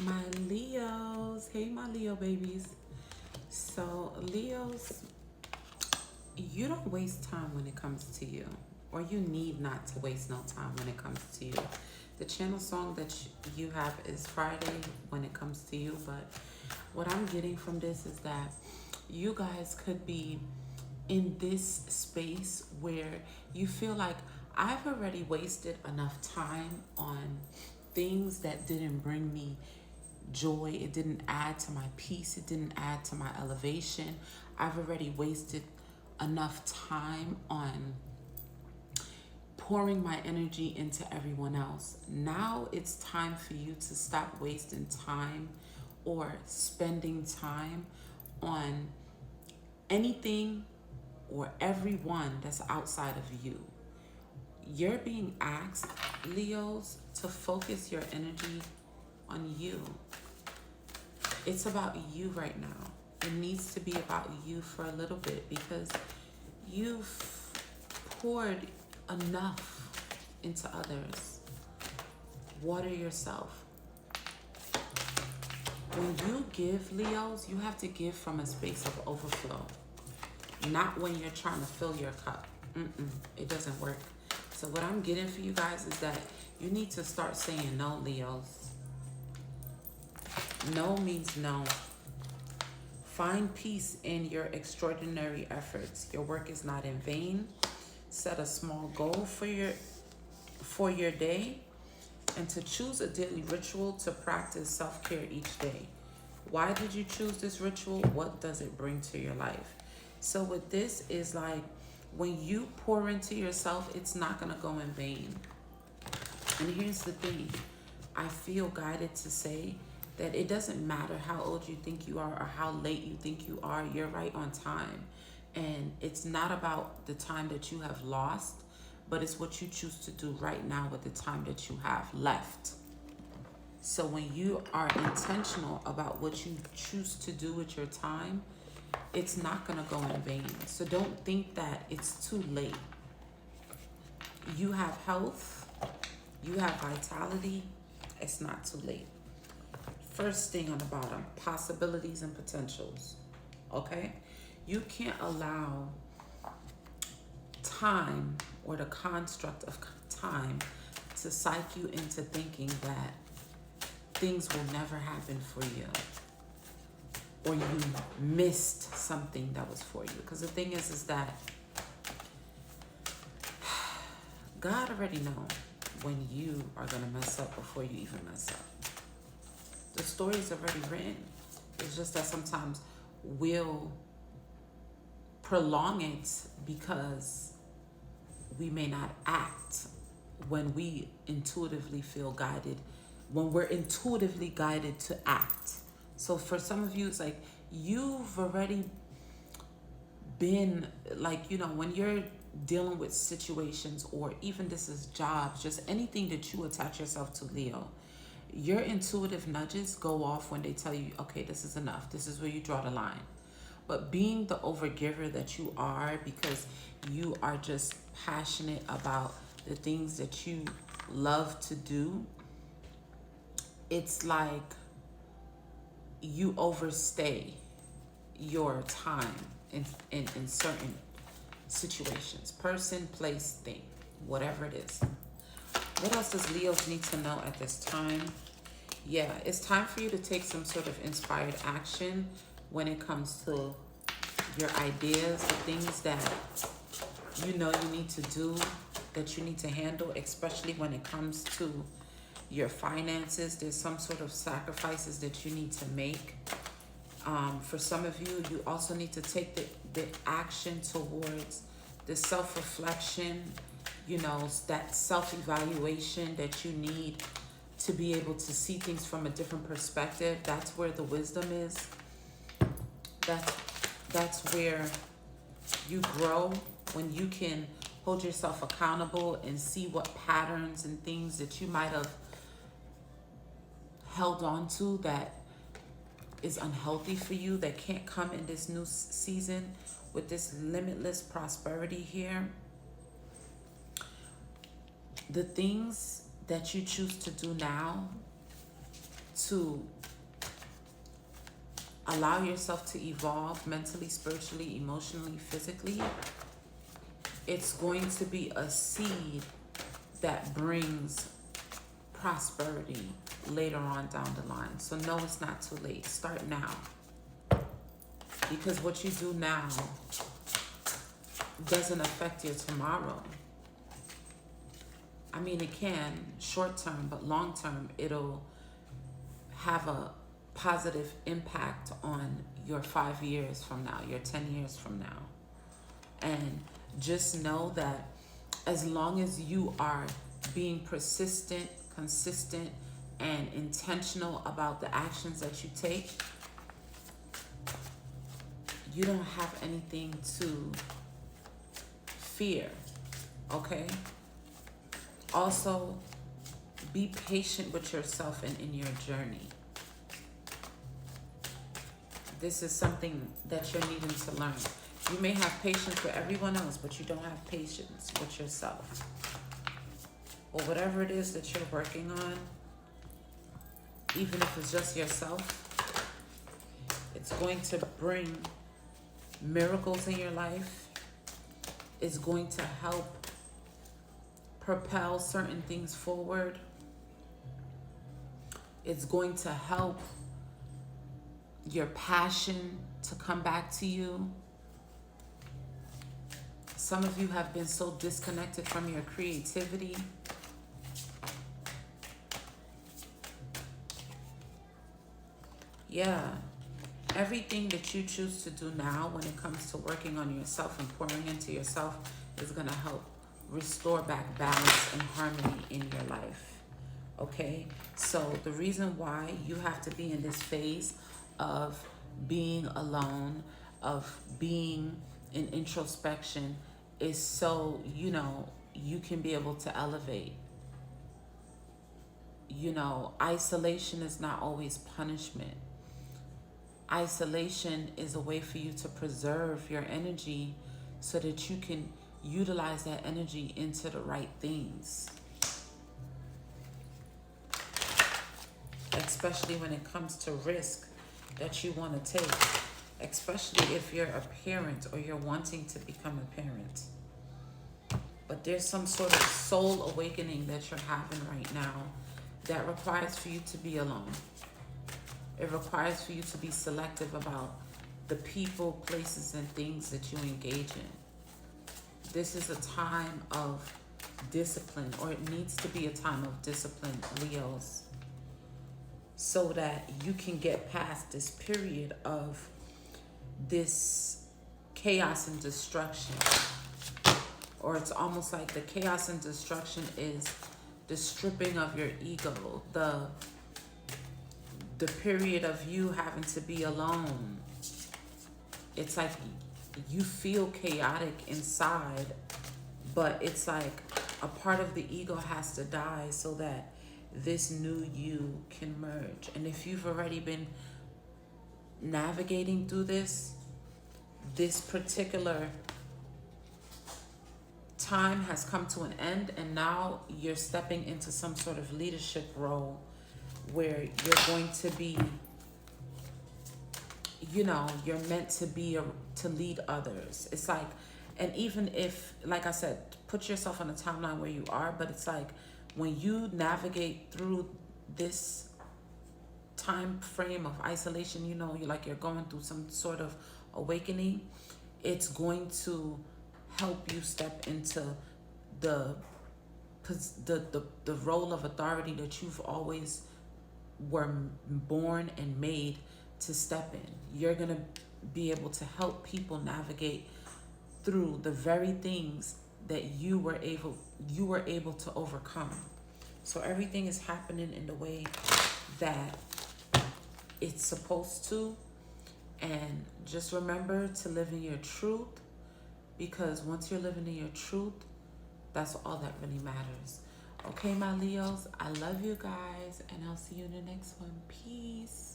My Leos. Hey, my Leo babies. So, Leos, you don't waste time when it comes to you, or you need not to waste no time when it comes to you. The channel song that you have is Friday when it comes to you, but what I'm getting from this is that you guys could be in this space where you feel like I've already wasted enough time on things that didn't bring me joy. It didn't add to my peace. It didn't add to my elevation. I've already wasted enough time on pouring my energy into everyone else. Now it's time for you to stop wasting time or spending time on anything or everyone that's outside of you. You're being asked, Leos, to focus your energy on you. It's about you right now. It needs to be about you for a little bit because you've poured enough into others. Water yourself. When you give, Leos, you have to give from a space of overflow, not when you're trying to fill your cup. It doesn't work. So what I'm getting for you guys is that you need to start saying no, Leos. No means no. Find peace in your extraordinary efforts. Your work is not in vain. Set a small goal for your day and to choose a daily ritual to practice self-care each day. Why did you choose this ritual? What does it bring to your life? So with this is like when you pour into yourself, it's not going to go in vain. And here's the thing. I feel guided to say that it doesn't matter how old you think you are or how late you think you are, you're right on time. And it's not about the time that you have lost, but it's what you choose to do right now with the time that you have left. So when you are intentional about what you choose to do with your time, it's not going to go in vain. So don't think that it's too late. You have health, you have vitality, it's not too late. First thing on the bottom, possibilities and potentials. Okay? You can't allow time or the construct of time to psych you into thinking that things will never happen for you or you missed something that was for you. Because the thing is that God already knows when you are going to mess up before you even mess up. The story is already written. It's just that sometimes we'll prolong it because we may not act when we intuitively feel guided, when we're intuitively guided to act. So for some of you, it's like you've already been like, when you're dealing with situations or even this is jobs, just anything that you attach yourself to, Leo, your intuitive nudges go off when they tell you, okay, this is enough. This is where you draw the line. But being the overgiver that you are, because you are just passionate about the things that you love to do, it's like you overstay your time in certain situations. Person, place, thing, whatever it is. What else does Leos need to know at this time? Yeah, it's time for you to take some sort of inspired action when it comes to your ideas, the things that you need to do, that you need to handle, especially when it comes to your finances. There's some sort of sacrifices that you need to make. For some of you, you also need to take the action towards the self-reflection, that self-evaluation that you need to be able to see things from a different perspective. That's where the wisdom is. That's where you grow, when you can hold yourself accountable and see what patterns and things that you might have held on to that is unhealthy for you, that can't come in this new season with this limitless prosperity here. The things that you choose to do now to allow yourself to evolve mentally, spiritually, emotionally, physically, it's going to be a seed that brings prosperity later on down the line. So no, it's not too late. Start now. Because what you do now doesn't affect your tomorrow. I mean, it can short term, but long term, it'll have a positive impact on your 5 years from now, your 10 years from now. And just know that as long as you are being persistent, consistent, and intentional about the actions that you take, you don't have anything to fear, okay? Also, be patient with yourself and in your journey. This is something that you're needing to learn. You may have patience with everyone else, but you don't have patience with yourself. Or whatever it is that you're working on, even if it's just yourself, it's going to bring miracles in your life. It's going to help propel certain things forward. It's going to help your passion to come back to you. Some of you have been so disconnected from your creativity. Yeah, everything that you choose to do now when it comes to working on yourself and pouring into yourself is going to help restore back balance and harmony in your life. Okay, so the reason why you have to be in this phase of being alone, of being in introspection, is so, you can be able to elevate. Isolation is not always punishment. Isolation is a way for you to preserve your energy so that you can utilize that energy into the right things. Especially when it comes to risk that you want to take. Especially if you're a parent or you're wanting to become a parent. But there's some sort of soul awakening that you're having right now that requires for you to be alone. It requires for you to be selective about the people, places, and things that you engage in. This is a time of discipline, or it needs to be a time of discipline, Leos, so that you can get past this period of this chaos and destruction. Or it's almost like the chaos and destruction is the stripping of your ego, the period of you having to be alone. It's like you feel chaotic inside, but it's like a part of the ego has to die so that this new you can merge. And if you've already been navigating through this particular time has come to an end, and now you're stepping into some sort of leadership role where you're going to be, you're meant to be to lead others. It's like, and even if, like I said, put yourself on a timeline where you are, but it's like when you navigate through this time frame of isolation, you're going through some sort of awakening. It's going to help you step into the role of authority that you've always were born and made to step in. You're going to be able to help people navigate through the very things that you were able to overcome. So everything is happening in the way that it's supposed to. And just remember to live in your truth, because once you're living in your truth, that's all that really matters. Okay, my Leos, I love you guys, and I'll see you in the next one. Peace.